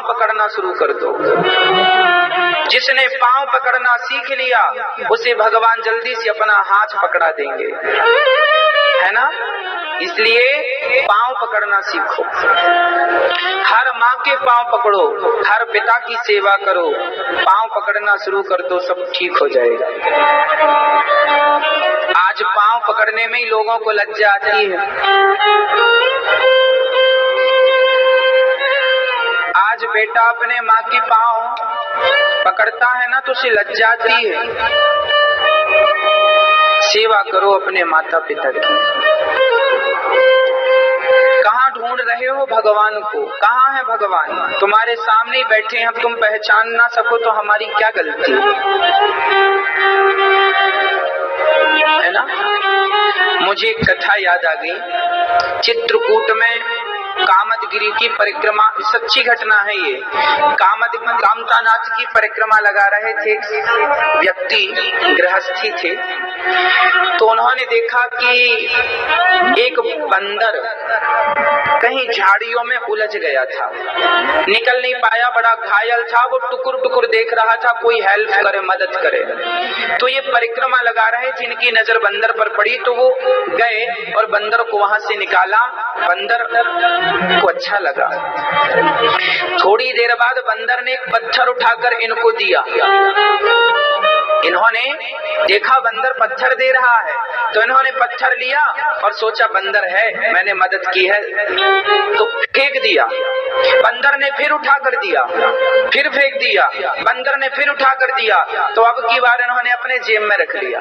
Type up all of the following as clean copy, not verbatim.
पकड़ना शुरू कर दो। जिसने पांव पकड़ना सीख लिया उसे भगवान जल्दी से अपना हाथ पकड़ा देंगे, है ना। इसलिए पांव पकड़ना सीखो, हर माँ के पांव पकड़ो, हर पिता की सेवा करो, पांव पकड़ना शुरू कर दो, सब ठीक हो जाएगा। आज पांव पकड़ने में ही लोगों को लज्जा आती है। आज बेटा अपने माँ की पांव पकड़ता है ना तो उसे लज्जा आती है। सेवा करो अपने माता पिता की। कहाँ ढूंढ रहे हो भगवान को? कहाँ है भगवान? तुम्हारे सामने ही बैठे हैं, अब तुम पहचान ना सको तो हमारी क्या गलती है ना। मुझे एक कथा याद आ गई। चित्रकूट में कामदगिरी की परिक्रमा, सच्ची घटना है ये। कामतानाथ की परिक्रमा लगा रहे थे व्यक्ति, गृहस्थी थे। तो उन्होंने देखा कि एक बंदर कहीं झाड़ियों में उलझ गया था, निकल नहीं पाया, बड़ा घायल था। वो टुकुर टुकुर देख रहा था, कोई हेल्प करे, मदद करे। तो ये परिक्रमा लगा रहे थे, इनकी नजर बंदर पर पड़ी तो वो गए और बंदर को वहां से निकाला। बंदर को अच्छा लगा। थोड़ी देर बाद बंदर ने एक पत्थर उठाकर इनको दिया। इन्होंने देखा बंदर पत्थर दे रहा है तो इन्होंने पत्थर लिया और सोचा बंदर है, मैंने मदद की है, तो फेंक दिया। बंदर ने फिर उठा कर दिया, फिर फेंक दिया। बंदर ने फिर उठा कर दिया। तो अब की बार इन्होंने अपने जेब में रख लिया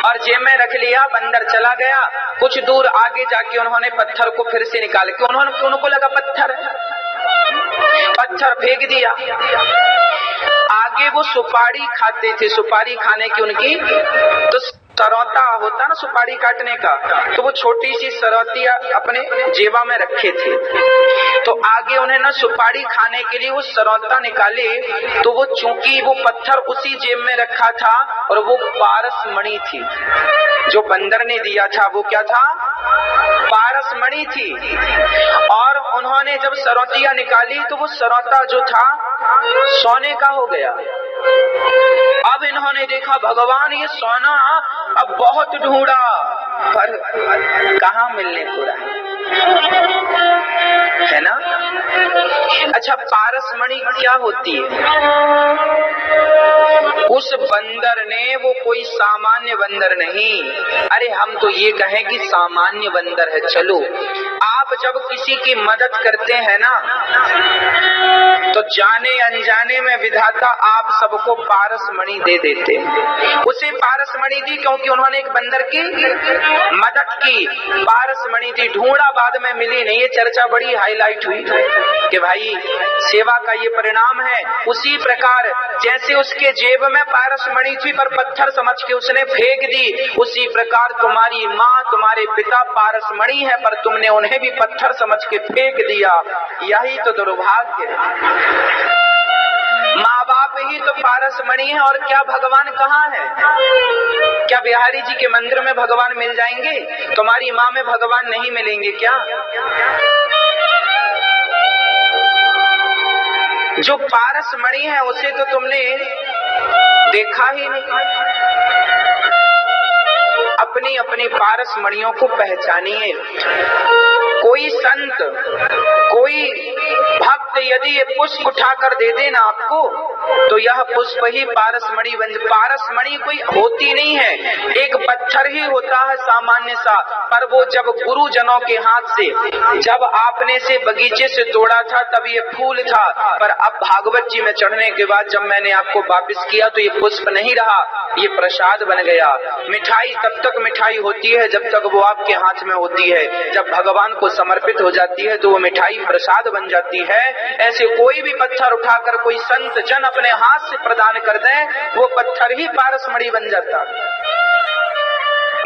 और जेब में रख लिया। बंदर चला गया। कुछ दूर आगे जाके उन्होंने पत्थर को फिर से निकाल के, उनको लगा पत्थर फेंक दिया। आगे वो सुपारी खाते थे, सुपारी खाने की उनकी तो सरौता होता ना सुपारी काटने का, तो वो छोटी सी सरौती अपने जेबा में रखे थे। तो आगे उन्हें ना सुपारी खाने के लिए वो सरौता निकाले तो वो चूंकि वो पत्थर उसी जेब में रखा था और वो पारस मणि थी जो बंदर ने दिया था। वो क्या था? पारस मणि थी। और उन्होंने जब सरौतिया निकाली तो वो सरौता जो था सोने का हो गया। अब इन्होंने देखा भगवान ये सोना अब बहुत ढूंढा पर कहाँ मिलने को रहा है ना। अच्छा, पारस मणि क्या होती है? उस बंदर ने, वो कोई सामान्य बंदर नहीं, अरे हम तो ये कहें कि सामान्य बंदर है। चलो, आप जब किसी की मदद करते हैं ना तो जाने अनजाने में विधाता आप सबको पारस मणि दे देते हैं। उसे पारस मणि दी क्योंकि उन्होंने एक बंदर की मदद की। पारस मणि दी, ढूंढा, बाद में मिली नहीं। ये चर्चा बड़ी हाईलाइट हुई कि भाई सेवा का ये परिणाम है। उसी प्रकार जैसे उसके जेब में पारस मणि थी पर पत्थर समझ के उसने फेंक दी, उसी प्रकार तुम्हारी माँ, तुम्हारे पिता पारस मणि है पर तुमने उन्हें भी पत्थर समझ के फेंक दिया। यही तो दुर्भाग्य है। माँ बाप ही तो पारस मणि है और क्या भगवान कहाँ है? क्या बिहारी जी के मंदिर में भगवान मिल जाएंगे? तुम्हारी माँ में भगवान नहीं मिलेंगे क्या? जो पारस मणि है उसे तो तुमने देखा ही नहीं। अपनी अपनी पारस मणियों को पहचानिए। कोई संत, कोई भक्त यदि ये पुष्प उठाकर दे देना आपको तो यह पुष्प ही पारस मणि बन। पारस मणि कोई होती नहीं है, एक पत्थर ही होता है सामान्य सा, पर वो जब गुरुजनों के हाथ से, जब आपने से बगीचे से तोड़ा था तब ये फूल था, पर अब भागवत जी में चढ़ने के बाद जब मैंने आपको वापिस किया तो ये पुष्प नहीं रहा, ये प्रसाद बन गया। मिठाई तब तक मिठाई होती है जब तक वो आपके हाथ में होती है, जब भगवान को समर्पित हो जाती है तो वो मिठाई प्रसाद बन जाती है। ऐसे कोई भी पत्थर उठाकर कोई संत जन अपने हाथ से प्रदान कर दे, वो पत्थर ही पारस मणि बन जाता।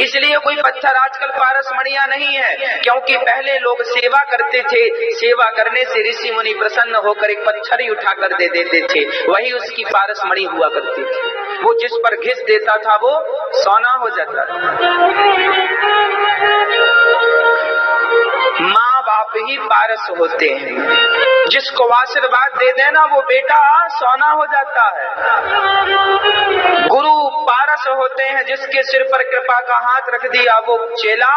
इसलिए कोई पत्थर आजकल पारस मणिया नहीं है, क्योंकि पहले लोग सेवा करते थे, सेवा करने से ऋषि मुनि प्रसन्न होकर एक पत्थर ही उठाकर दे देते थे, वही उसकी पारस मणि हुआ करती थी। वो जिस पर घिस देता था वो सोना हो जाता था। माँ बाप आप ही पारस होते हैं। जिसको आशीर्वाद दे देना वो बेटा सोना हो जाता है। गुरु पारस होते हैं, जिसके सिर पर कृपा का हाथ रख दिया वो चेला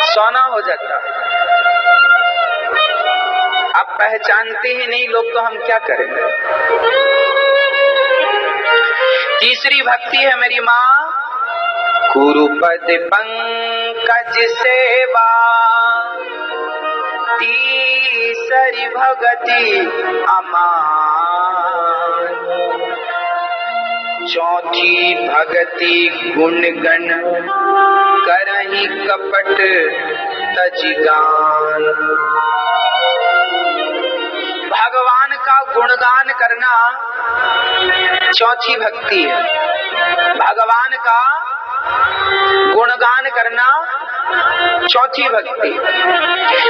सोना हो जाता है। आप पहचानते ही नहीं लोग तो हम क्या करेंगे। तीसरी भक्ति है मेरी माँ, गुरुपद पंकज सेवा, तीसरी भगति अमान, चौथी भगति गुण गण करहि कपट तजिगान। भगवान का गुणगान करना चौथी भक्ति है। भगवान का गुणगान करना चौथी भक्ति।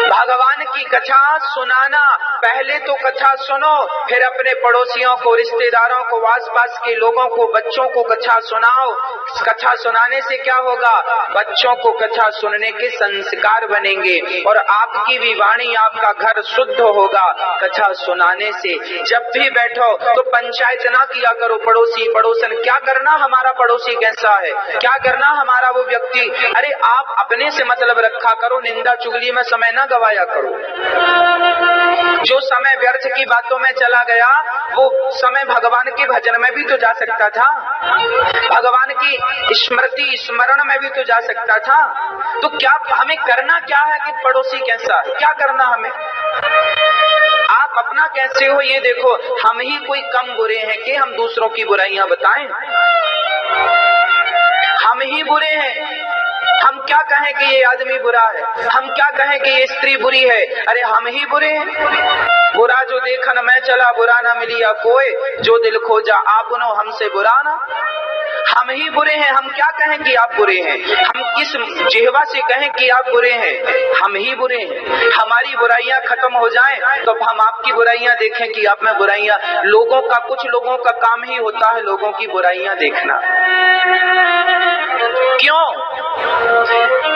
भगवान की कथा सुनाना, पहले तो कथा सुनो, फिर अपने पड़ोसियों को, रिश्तेदारों को, आसपास के लोगों को, बच्चों को कथा सुनाओ। कथा सुनाने से क्या होगा? बच्चों को कथा सुनने के संस्कार बनेंगे और आपकी भी वाणी, आपका घर शुद्ध होगा कथा सुनाने से। जब भी बैठो तो पंचायत ना किया करो, पड़ोसी पड़ोसन, क्या करना हमारा पड़ोसी कैसा है, क्या करना हमारा वो व्यक्ति। अरे आप अपने से मतलब रखा करो, निंदा चुगली में समय ना गवाया करो। जो समय व्यर्थ की बातों में चला गया वो समय भगवान के भजन में भी तो जा सकता था, भगवान की स्मृति स्मरण में भी तो जा सकता था। तो क्या हमें करना क्या है कि पड़ोसी कैसा है, क्या करना हमें? आप अपना कैसे हो ये देखो। हम ही कोई कम बुरे हैं कि हम दूसरों की बुराइयां बताएं? हम ही बुरे हैं। हम क्या कहें कि ये आदमी बुरा है, हम क्या कहें कि ये स्त्री बुरी है? अरे हम ही बुरे हैं। बुरा जो देखन मैं चला, बुरा ना मिलिया कोई, जो दिल खोजा आपनो हमसे बुरा ना। हम ही बुरे हैं। हम क्या कहें कि आप बुरे हैं? हम किस जिह्वा से कहें कि आप बुरे हैं? हम ही बुरे हैं। हमारी बुराइयां खत्म हो जाएं तो हम आपकी बुराइयां देखें कि आप में बुराइयां। लोगों का, कुछ लोगों का काम ही होता है लोगों की बुराइयां देखना। क्यों?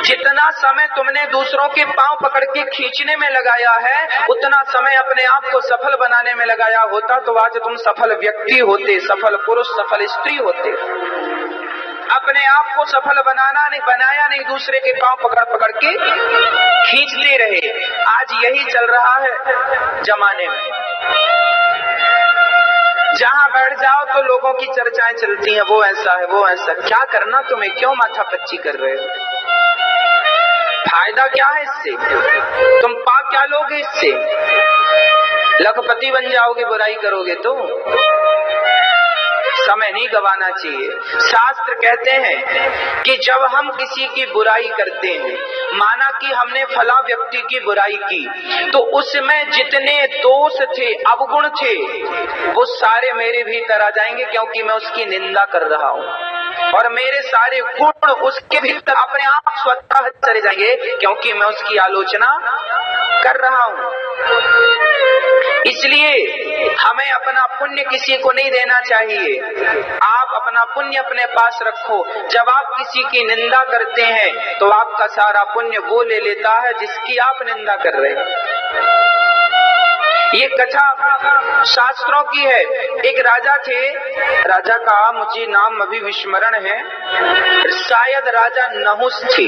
जितना समय तुमने दूसरों के पांव पकड़ के खींचने में लगाया है, उतना समय अपने आप को सफल बनाने में लगाया होता तो आज तुम सफल व्यक्ति होते, सफल पुरुष, सफल स्त्री होते। अपने आप को सफल बनाना नहीं, बनाया नहीं, दूसरे के पांव पकड़ पकड़ के खींचते रहे। आज यही चल रहा है जमाने में। जहां बैठ जाओ तो लोगों की चर्चाएं चलती हैं, वो ऐसा है, वो ऐसा। क्या करना तुम्हें? क्यों माथा पच्ची कर रहे हो? फायदा क्या है इससे? तुम पा क्या लोगे इससे? लखपति बन जाओगे बुराई करोगे तो। समय नहीं गवाना चाहिए। शास्त्र कहते हैं कि जब हम किसी की बुराई करते हैं, माना कि हमने फला व्यक्ति की बुराई की, तो उसमें जितने दोष थे, अवगुण थे, वो सारे मेरे भीतर आ जाएंगे क्योंकि मैं उसकी निंदा कर रहा हूँ। और मेरे सारे गुण उसके भीतर अपने आप स्वतः चले जाएंगे क्योंकि मैं उसकी आलोचना कर रहा हूँ। इसलिए हमें अपना पुण्य किसी को नहीं देना चाहिए। आप अपना पुण्य अपने पास रखो। जब आप किसी की निंदा करते हैं तो आपका सारा पुण्य वो ले लेता है जिसकी आप निंदा कर रहे हैं। ये कथा शास्त्रों की है। एक राजा थे, राजा का मुझे नाम अभी विस्मरण है, शायद राजा नहुस थे,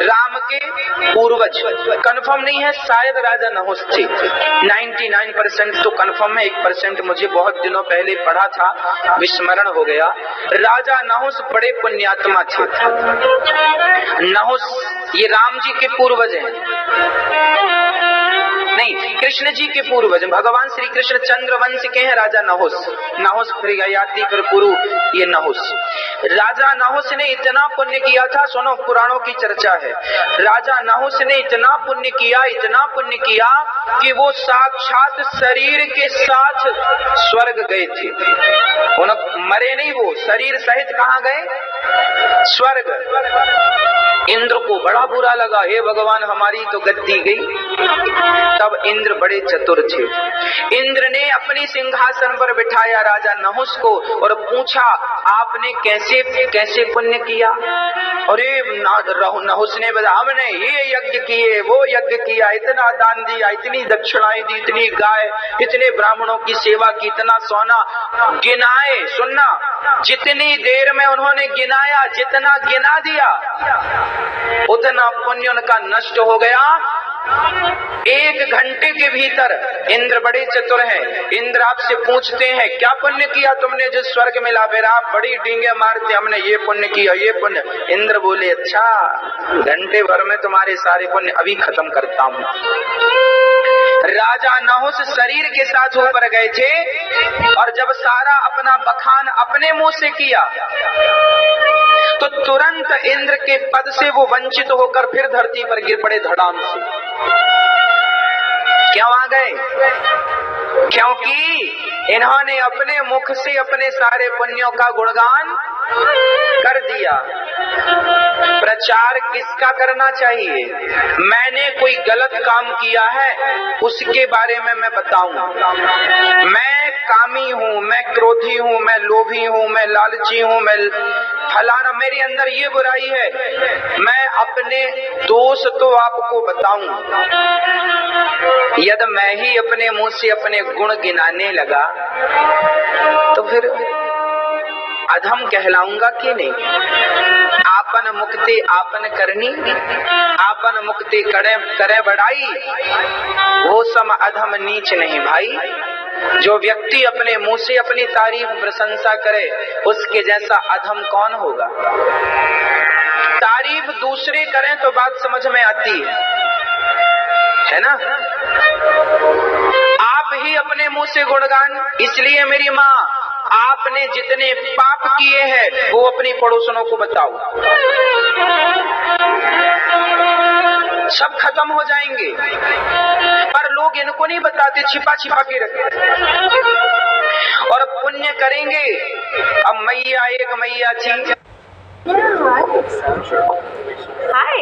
राम के पूर्वज। कंफर्म नहीं है, शायद राजा नहुस थे। 99% तो कंफर्म है, 1% मुझे बहुत दिनों पहले पढ़ा था, विस्मरण हो गया। राजा नहुस बड़े पुण्यात्मा थे। नहुस ये राम जी के पूर्वज हैं, नहीं कृष्ण जी के पूर्वज। भगवान श्री कृष्ण चंद्रवंश के हैं राजा नहुस। नहुस फिर ययाति फिर कुरु, ये नहुस। राजा नहुस ने इतना पुण्य किया था, सुनो पुराणों की चर्चा है। राजा नहुस ने इतना पुण्य किया, इतना पुण्य किया कि वो साक्षात शरीर के साथ स्वर्ग गए थे। उन्हें मरे नहीं, वो शरीर सहित कहाँ गए? स्वर्ग। इंद्र को बड़ा बुरा लगा, हे भगवान हमारी तो गद्दी गई। तब इंद्र बड़े चतुर थे। इंद्र ने अपनी सिंहासन पर बिठाया राजा नहुस को और पूछा, आपने कैसे कैसे पुण्य किया? अरे नहुस ने बताया, हमने ये यज्ञ किए, वो यज्ञ किया, इतना दान दिया, इतनी दक्षिणाएं दी, इतनी गाय, इतने ब्राह्मणों की सेवा की, इतना सोना गिनाए। सुनना, जितनी देर में उन्होंने गिनाया, जितना गिना दिया उतना पुण्य उनका नष्ट हो गया 1 घंटे के भीतर। इंद्र बड़े चतुर हैं। इंद्र आपसे पूछते हैं, क्या पुण्य किया तुमने जो स्वर्ग मिला? फिर आप बड़ी डींगे मारते, हमने ये पुण्य किया, ये पुण्य। इंद्र बोले, अच्छा, घंटे भर में तुम्हारे सारे पुण्य अभी खत्म करता हूँ। राजा नहुस शरीर के साथ ऊपर गए थे और जब सारा अपना बखान अपने मुंह से किया तो तुरंत इंद्र के पद से वो वंचित होकर फिर धरती पर गिर पड़े धड़ाम से। क्यों आ गए? क्योंकि इन्होंने अपने मुख से अपने सारे पुण्यों का गुणगान कर दिया। प्रचार किसका करना चाहिए? मैंने कोई गलत काम किया है उसके बारे में मैं बताऊं। मैं कामी हूँ, मैं क्रोधी हूँ, मैं लोभी हूँ, मैं लालची हूँ, मैं फलाना, मेरे अंदर ये बुराई है, मैं अपने दोष तो आपको बताऊं। यदि मैं ही अपने मुंह से अपने गुण गिनाने लगा तो फिर अधम कहलाऊंगा कि नहीं? आपन मुक्ति आपन करनी, आपन मुक्ति करे बढ़ाई, वो सम अधम नीच नहीं भाई। जो व्यक्ति अपने मुंह से अपनी तारीफ प्रशंसा करे उसके जैसा अधम कौन होगा? तारीफ दूसरे करें तो बात समझ में आती है ना? आप ही अपने मुंह से गुणगान। इसलिए मेरी माँ, आपने जितने पाप किए हैं वो अपनी पड़ोसनों को बताओ, सब खत्म हो जाएंगे। पर लोग इनको नहीं बताते, छिपा छिपा के रखते और पुण्य करेंगे। अब मैया एक मैया थी। हाय।